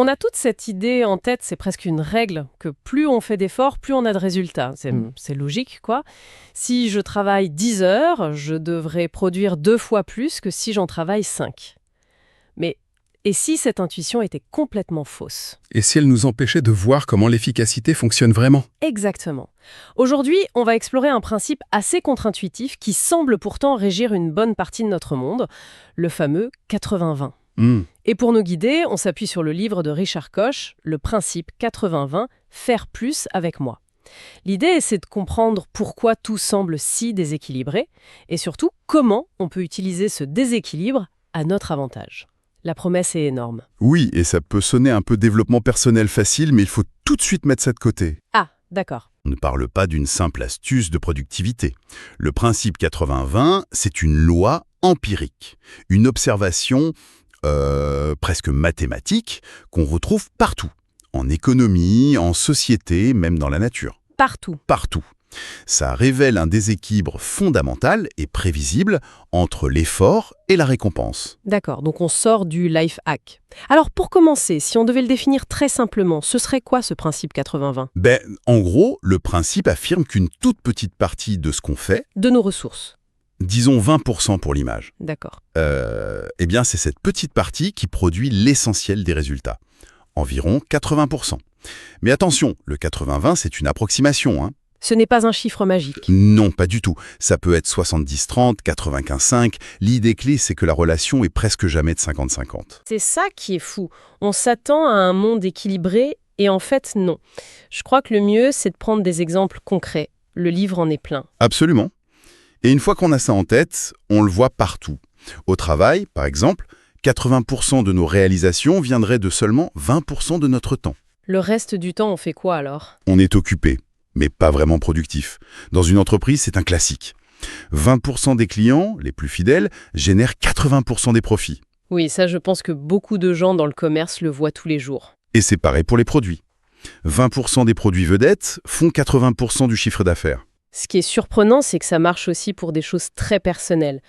On a toute cette idée en tête, c'est presque une règle, que plus on fait d'efforts, plus on a de résultats. C'est logique, quoi. Si je travaille 10 heures, je devrais produire 2 fois plus que si j'en travaille 5. Mais et si cette intuition était complètement fausse? Et si elle nous empêchait de voir comment l'efficacité fonctionne vraiment? Exactement. Aujourd'hui, on va explorer un principe assez contre-intuitif qui semble pourtant régir une bonne partie de notre monde, le fameux 80-20. Et pour nous guider, on s'appuie sur le livre de Richard Koch, Le principe 80-20, faire plus avec moi. L'idée, c'est de comprendre pourquoi tout semble si déséquilibré et surtout comment on peut utiliser ce déséquilibre à notre avantage. La promesse est énorme. Oui, et ça peut sonner un peu développement personnel facile, mais il faut tout de suite mettre ça de côté. Ah, d'accord. On ne parle pas d'une simple astuce de productivité. Le principe 80-20, c'est une loi empirique, une observation presque mathématique qu'on retrouve partout, en économie, en société, même dans la nature. Partout. Partout. Ça révèle un déséquilibre fondamental et prévisible entre l'effort et la récompense. D'accord, donc on sort du life hack. Alors pour commencer, si on devait le définir très simplement, ce serait quoi ce principe 80-20? En gros, le principe affirme qu'une toute petite partie de ce qu'on fait, De nos ressources. disons 20% pour l'image, D'accord. eh bien c'est cette petite partie qui produit l'essentiel des résultats, environ 80%. Mais attention, le 80-20 c'est une approximation, hein. Ce n'est pas un chiffre magique. Non, pas du tout. Ça peut être 70-30, 95-5. L'idée clé, c'est que la relation est presque jamais de 50-50. C'est ça qui est fou. On s'attend à un monde équilibré et en fait non. Je crois que le mieux, c'est de prendre des exemples concrets. Le livre en est plein. Absolument. Et une fois qu'on a ça en tête, on le voit partout. Au travail, par exemple, 80% de nos réalisations viendraient de seulement 20% de notre temps. Le reste du temps, on fait quoi alors? On est occupé, mais pas vraiment productif. Dans une entreprise, c'est un classique. 20% des clients, les plus fidèles, génèrent 80% des profits. Oui, ça je pense que beaucoup de gens dans le commerce le voient tous les jours. Et c'est pareil pour les produits. 20% des produits vedettes font 80% du chiffre d'affaires. Ce qui est surprenant, c'est que ça marche aussi pour des choses très personnelles.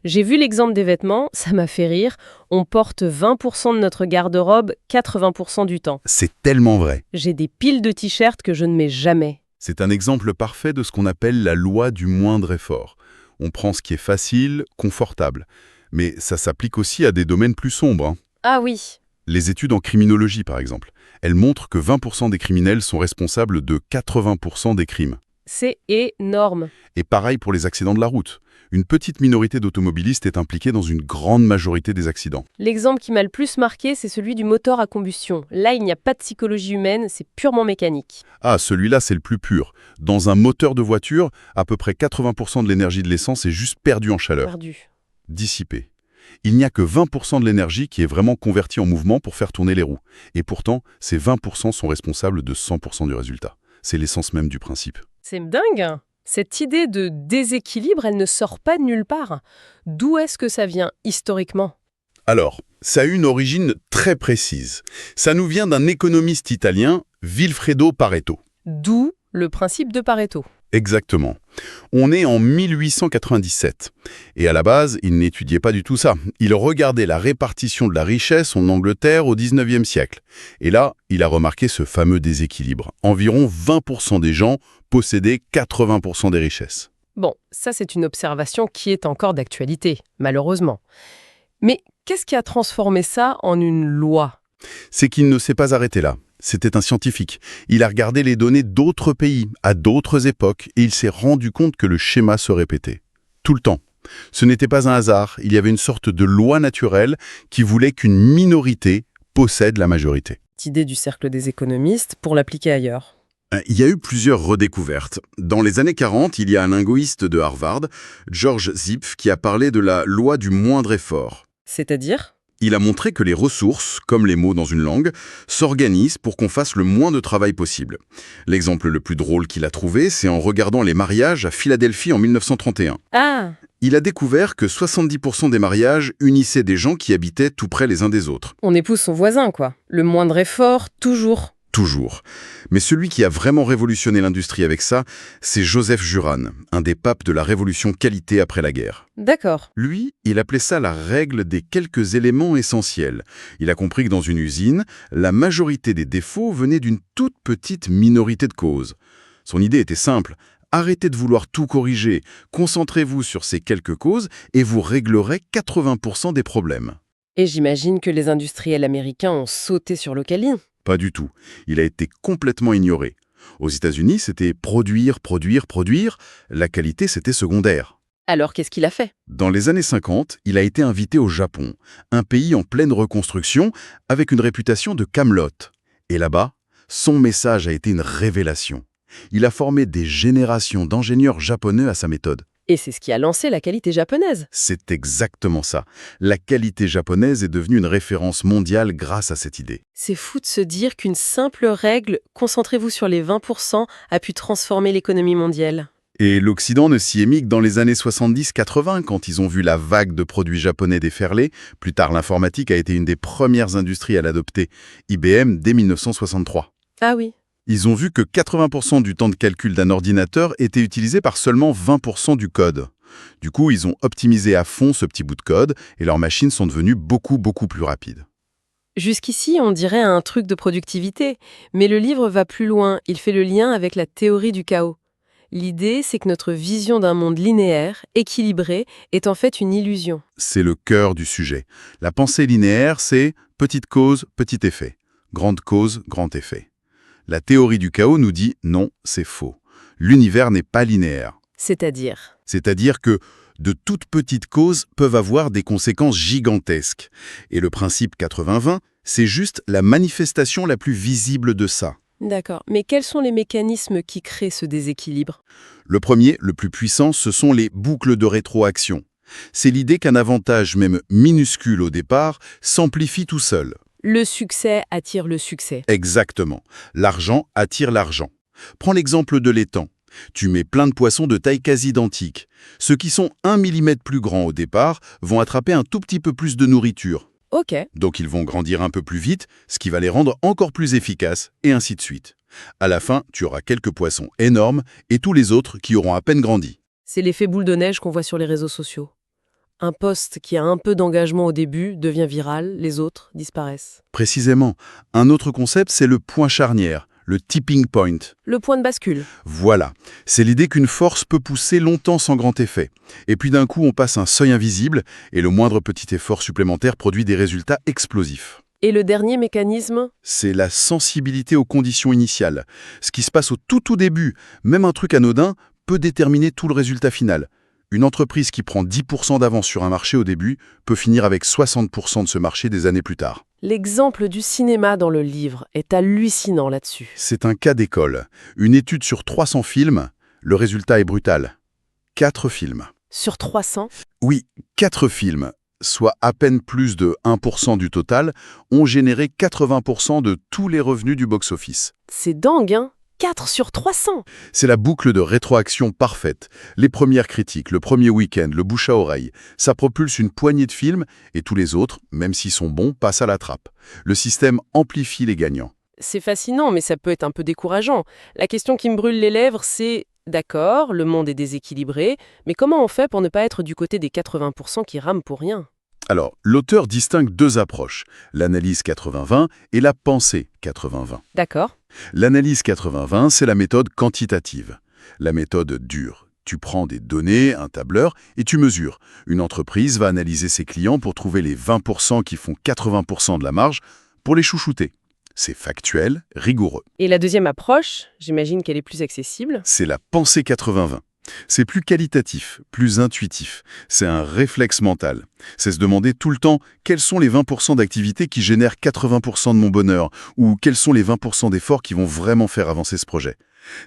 J'ai vu l'exemple des vêtements, ça m'a fait rire. On porte 20% de notre garde-robe 80% du temps. C'est tellement vrai. J'ai des piles de t-shirts que je ne mets jamais. C'est un exemple parfait de ce qu'on appelle la loi du moindre effort. On prend ce qui est facile, confortable. Mais ça s'applique aussi à des domaines plus sombres, hein. Ah oui. Les études en criminologie, par exemple. Elles montrent que 20% des criminels sont responsables de 80% des crimes. C'est énorme. Et pareil pour les accidents de la route. Une petite minorité d'automobilistes est impliquée dans une grande majorité des accidents. L'exemple qui m'a le plus marqué, c'est celui du moteur à combustion. Là, il n'y a pas de psychologie humaine, c'est purement mécanique. Ah, celui-là, c'est le plus pur. Dans un moteur de voiture, à peu près 80% de l'énergie de l'essence est juste perdue en chaleur. Perdu. Dissipée. Il n'y a que 20% de l'énergie qui est vraiment convertie en mouvement pour faire tourner les roues. Et pourtant, ces 20% sont responsables de 100% du résultat. C'est l'essence même du principe. C'est dingue. Cette idée de déséquilibre, elle ne sort pas de nulle part. D'où est-ce que ça vient historiquement? Alors, ça a une origine très précise. Ça nous vient d'un économiste italien, Vilfredo Pareto. D'où le principe de Pareto. Exactement. On est en 1897. Et à la base, il n'étudiait pas du tout ça. Il regardait la répartition de la richesse en Angleterre au 19e siècle. Et là, il a remarqué ce fameux déséquilibre. Environ 20% des gens possédaient 80% des richesses. Bon, ça c'est une observation qui est encore d'actualité, malheureusement. Mais qu'est-ce qui a transformé ça en une loi? C'est qu'il ne s'est pas arrêté là. C'était un scientifique. Il a regardé les données d'autres pays, à d'autres époques, et il s'est rendu compte que le schéma se répétait. Tout le temps. Ce n'était pas un hasard, il y avait une sorte de loi naturelle qui voulait qu'une minorité possède la majorité. Cette idée du cercle des économistes pour l'appliquer ailleurs. Il y a eu plusieurs redécouvertes. Dans les années 40, il y a un linguiste de Harvard, George Zipf, qui a parlé de la loi du moindre effort. C'est-à-dire? Il a montré que les ressources, comme les mots dans une langue, s'organisent pour qu'on fasse le moins de travail possible. L'exemple le plus drôle qu'il a trouvé, c'est en regardant les mariages à Philadelphie en 1931. Ah! Il a découvert que 70% des mariages unissaient des gens qui habitaient tout près les uns des autres. On épouse son voisin, quoi. Le moindre effort, toujours. toujours. Mais celui qui a vraiment révolutionné l'industrie avec ça, c'est Joseph Juran, un des papes de la révolution qualité après la guerre. D'accord. Lui, il appelait ça la règle des quelques éléments essentiels. Il a compris que dans une usine, la majorité des défauts venaient d'une toute petite minorité de causes. Son idée était simple. Arrêtez de vouloir tout corriger, concentrez-vous sur ces quelques causes et vous réglerez 80% des problèmes. Et j'imagine que les industriels américains ont sauté sur l'Ocali. Pas du tout. Il a été complètement ignoré. Aux États-Unis, c'était produire, produire, produire. La qualité, c'était secondaire. Alors qu'est-ce qu'il a fait? Dans les années 50, il a été invité au Japon, un pays en pleine reconstruction, avec une réputation de Camelot. Et là-bas, son message a été une révélation. Il a formé des générations d'ingénieurs japonais à sa méthode. Et c'est ce qui a lancé la qualité japonaise. C'est exactement ça. La qualité japonaise est devenue une référence mondiale grâce à cette idée. C'est fou de se dire qu'une simple règle, concentrez-vous sur les 20%, a pu transformer l'économie mondiale. Et l'Occident ne s'y est mis que dans les années 70-80, quand ils ont vu la vague de produits japonais déferler. Plus tard, l'informatique a été une des premières industries à l'adopter. IBM dès 1963. Ah oui. Ils ont vu que 80% du temps de calcul d'un ordinateur était utilisé par seulement 20% du code. Du coup, ils ont optimisé à fond ce petit bout de code et leurs machines sont devenues beaucoup plus rapides. Jusqu'ici, on dirait un truc de productivité, mais le livre va plus loin, il fait le lien avec la théorie du chaos. L'idée, c'est que notre vision d'un monde linéaire, équilibré, est en fait une illusion. C'est le cœur du sujet. La pensée linéaire, c'est petite cause, petit effet. Grande cause, grand effet. La théorie du chaos nous dit non, c'est faux. L'univers n'est pas linéaire. C'est-à-dire? C'est-à-dire que de toutes petites causes peuvent avoir des conséquences gigantesques. Et le principe 80-20, c'est juste la manifestation la plus visible de ça. D'accord. Mais quels sont les mécanismes qui créent ce déséquilibre? Le premier, le plus puissant, ce sont les boucles de rétroaction. C'est l'idée qu'un avantage, même minuscule au départ, s'amplifie tout seul. Le succès attire le succès. Exactement. L'argent attire l'argent. Prends l'exemple de l'étang. Tu mets plein de poissons de taille quasi identique. Ceux qui sont 1 mm plus grands au départ vont attraper un tout petit peu plus de nourriture. Ok. Donc ils vont grandir un peu plus vite, ce qui va les rendre encore plus efficaces, et ainsi de suite. À la fin, tu auras quelques poissons énormes et tous les autres qui auront à peine grandi. C'est l'effet boule de neige qu'on voit sur les réseaux sociaux. Un post qui a un peu d'engagement au début devient viral, les autres disparaissent. Précisément. Un autre concept, c'est le point charnière, le tipping point. Le point de bascule. Voilà. C'est l'idée qu'une force peut pousser longtemps sans grand effet. Et puis d'un coup, on passe un seuil invisible, et le moindre petit effort supplémentaire produit des résultats explosifs. Et le dernier mécanisme? C'est la sensibilité aux conditions initiales. Ce qui se passe au tout début, même un truc anodin, peut déterminer tout le résultat final. Une entreprise qui prend 10% d'avance sur un marché au début peut finir avec 60% de ce marché des années plus tard. L'exemple du cinéma dans le livre est hallucinant là-dessus. C'est un cas d'école. Une étude sur 300 films, le résultat est brutal. 4 films. Sur 300? Oui, 4 films, soit à peine plus de 1% du total, ont généré 80% de tous les revenus du box-office. C'est dingue, hein? 4 sur 300! C'est la boucle de rétroaction parfaite. Les premières critiques, le premier week-end, le bouche à oreille. Ça propulse une poignée de films et tous les autres, même s'ils sont bons, passent à la trappe. Le système amplifie les gagnants. C'est fascinant, mais ça peut être un peu décourageant. La question qui me brûle les lèvres, c'est d'accord, le monde est déséquilibré, mais comment on fait pour ne pas être du côté des 80% qui rament pour rien? Alors, l'auteur distingue 2 approches, l'analyse 80-20 et la pensée 80-20. D'accord. L'analyse 80-20, c'est la méthode quantitative. La méthode dure. Tu prends des données, un tableur, et tu mesures. Une entreprise va analyser ses clients pour trouver les 20% qui font 80% de la marge pour les chouchouter. C'est factuel, rigoureux. Et la deuxième approche, j'imagine qu'elle est plus accessible. C'est la pensée 80-20. C'est plus qualitatif, plus intuitif. C'est un réflexe mental. C'est se demander tout le temps quels sont les 20% d'activités qui génèrent 80% de mon bonheur ou quels sont les 20% d'efforts qui vont vraiment faire avancer ce projet.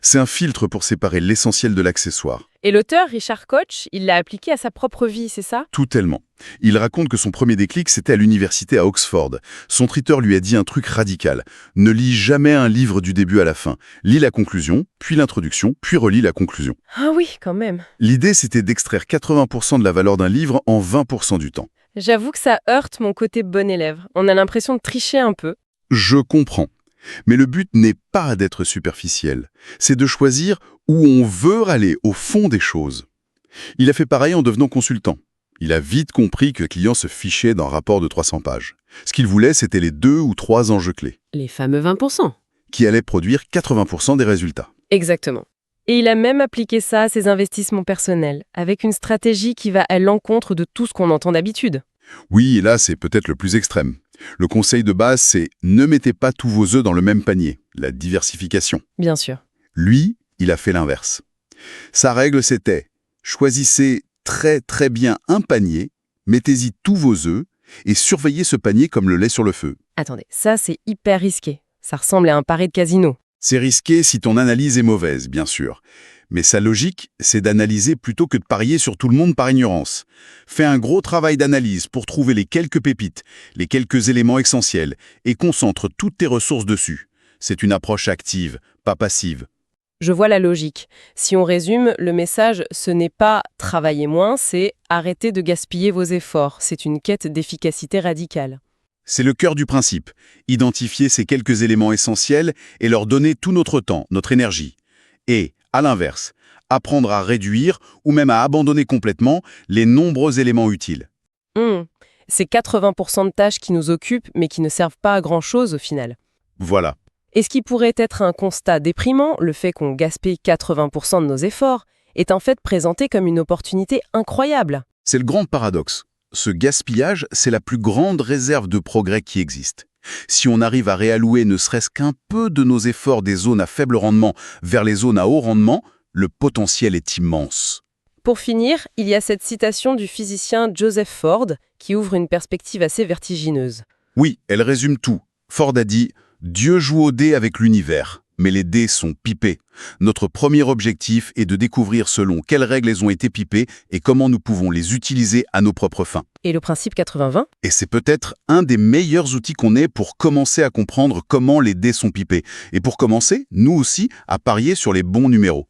C'est un filtre pour séparer l'essentiel de l'accessoire. Et l'auteur, Richard Koch, il l'a appliqué à sa propre vie, c'est ça? Tout tellement. Il raconte que son premier déclic, c'était à l'université à Oxford. Son tuteur lui a dit un truc radical. Ne lis jamais un livre du début à la fin. Lis la conclusion, puis l'introduction, puis relis la conclusion. Ah oui, quand même. L'idée, c'était d'extraire 80% de la valeur d'un livre en 20% du temps. J'avoue que ça heurte mon côté bon élève. On a l'impression de tricher un peu. Je comprends. Mais le but n'est pas d'être superficiel, c'est de choisir où on veut aller au fond des choses. Il a fait pareil en devenant consultant. Il a vite compris que le client se fichait d'un rapport de 300 pages. Ce qu'il voulait, c'était les 2 ou 3 enjeux clés, Les fameux 20%. qui allaient produire 80% des résultats. Exactement. Et il a même appliqué ça à ses investissements personnels, avec une stratégie qui va à l'encontre de tout ce qu'on entend d'habitude. Oui, et là, c'est peut-être le plus extrême. Le conseil de base, c'est « ne mettez pas tous vos œufs dans le même panier », la diversification. Bien sûr. Lui, il a fait l'inverse. Sa règle, c'était « choisissez très bien un panier, mettez-y tous vos œufs et surveillez ce panier comme le lait sur le feu ». Attendez, ça c'est hyper risqué. Ça ressemble à un pari de casino. C'est risqué si ton analyse est mauvaise, bien sûr. Mais sa logique, c'est d'analyser plutôt que de parier sur tout le monde par ignorance. Fais un gros travail d'analyse pour trouver les quelques pépites, les quelques éléments essentiels, et concentre toutes tes ressources dessus. C'est une approche active, pas passive. Je vois la logique. Si on résume, le message, ce n'est pas « travailler moins », c'est « arrêter de gaspiller vos efforts ». C'est une quête d'efficacité radicale. C'est le cœur du principe. Identifier ces quelques éléments essentiels et leur donner tout notre temps, notre énergie. Et, à l'inverse, apprendre à réduire ou même à abandonner complètement les nombreux éléments utiles. C'est 80% de tâches qui nous occupent mais qui ne servent pas à grand-chose au final. Voilà. Et ce qui pourrait être un constat déprimant, le fait qu'on gaspille 80% de nos efforts, est en fait présenté comme une opportunité incroyable. C'est le grand paradoxe. Ce gaspillage, c'est la plus grande réserve de progrès qui existe. Si on arrive à réallouer ne serait-ce qu'un peu de nos efforts des zones à faible rendement vers les zones à haut rendement, le potentiel est immense. Pour finir, il y a cette citation du physicien Joseph Ford qui ouvre une perspective assez vertigineuse. Oui, elle résume tout. Ford a dit « Dieu joue au dé avec l'univers, mais les dés sont pipés. Notre premier objectif est de découvrir selon quelles règles elles ont été pipées et comment nous pouvons les utiliser à nos propres fins. » Et le principe 80-20 ? Et c'est peut-être un des meilleurs outils qu'on ait pour commencer à comprendre comment les dés sont pipés. Et pour commencer, nous aussi, à parier sur les bons numéros.